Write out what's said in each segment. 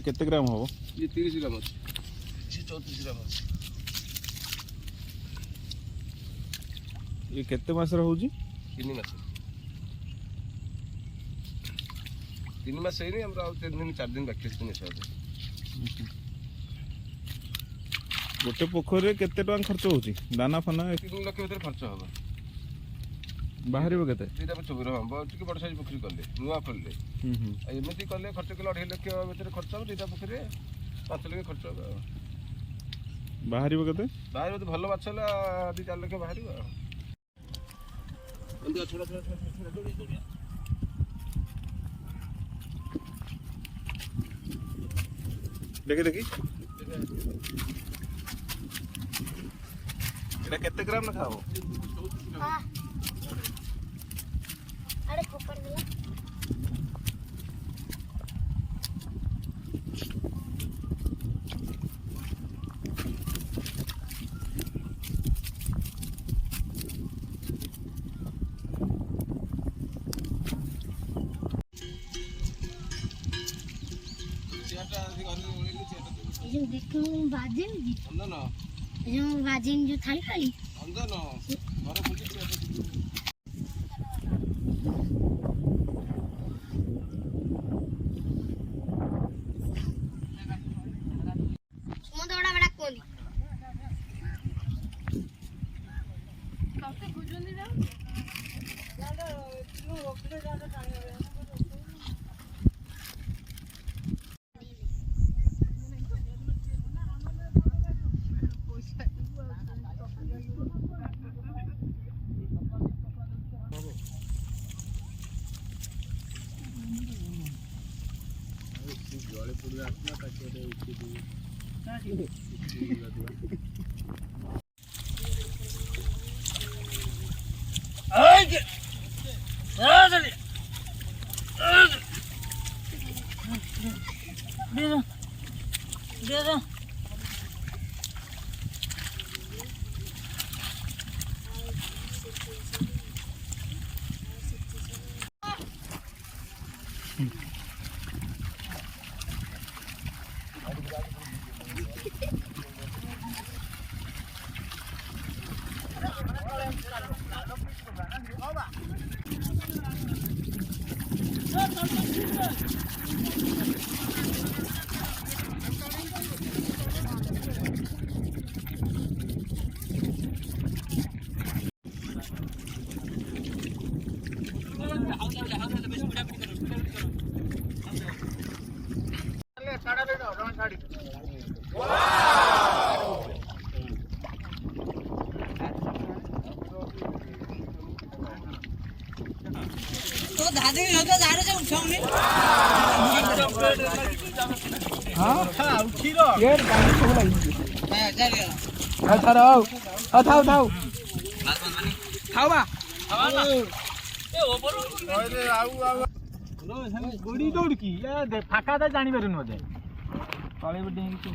केते ग्राम हो ये 30 ग्राम अच्छे 34 ग्राम अच्छे ये केते मास रहउजी 3 मास 3 मास है नहीं हमरा 3 दिन 4 दिन बाकी है निशा गोटे पोखरे केते टका खर्च होउची दाना फना 3 लाख भीतर खर्च होगा बाहर केते दीटा चोबर हाँ बहुत बड़ साइज पोखरी कले नुआ खोलले एमती कले खर्च कले 2.5 लाख भीतर खर्च हो दीटा पोखरी 5 लाख खर्च होगा बाहर केते बाहर तो भल माछ है 2-4 लाख बाहर छोड़ा छोड़ा देखी देखी এটা কেতে গ্রাম না খাও हां अरे ऊपर मिला जो देखो बाजिन जी अंदर ना जो बाजिन जो थाली खाली अंदर ना घर खोली सुमंत बड़ा बड़ा कोली काफी गुजरनी जाओ जाओ तू ओपरे जाके पानी दे दो तो दादी होता जा रहे हैं उठाओ हां हां उठीरो ये गाड़ी को लगी हां जा रे थाओ खाओ बा ए ओपर अरे आउ गोड़ी दौड़ की ये फाका दा जानि परन मते तळे बडे की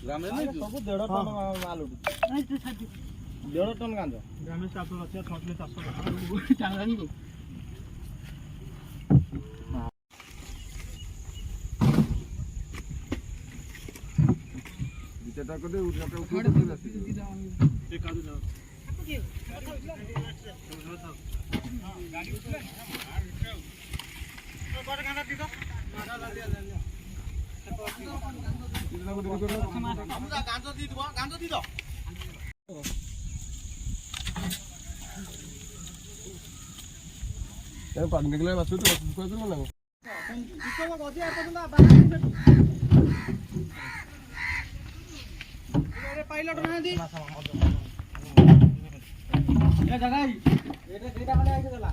ग्रामे नहीं सब 1.5 टन माल उठ 1.5 टन गांजा ग्रामे 400 लक्ष छटले 400 चांगानी को विचटा को दे उठा उठा एक कादू ना गाड़ी उठले तो बड़ गाना दी दो मारा ला दिया गांजो दी दो ପାଣି ଦେଖିଲେ ମାଛ କହିଦେଲ ନା ପାଇଲଟ ନାହାନ୍ତି ଜାଗା ଏଇଟା 2ଟା ଖଣ୍ଡେ ଆଇଥିଲା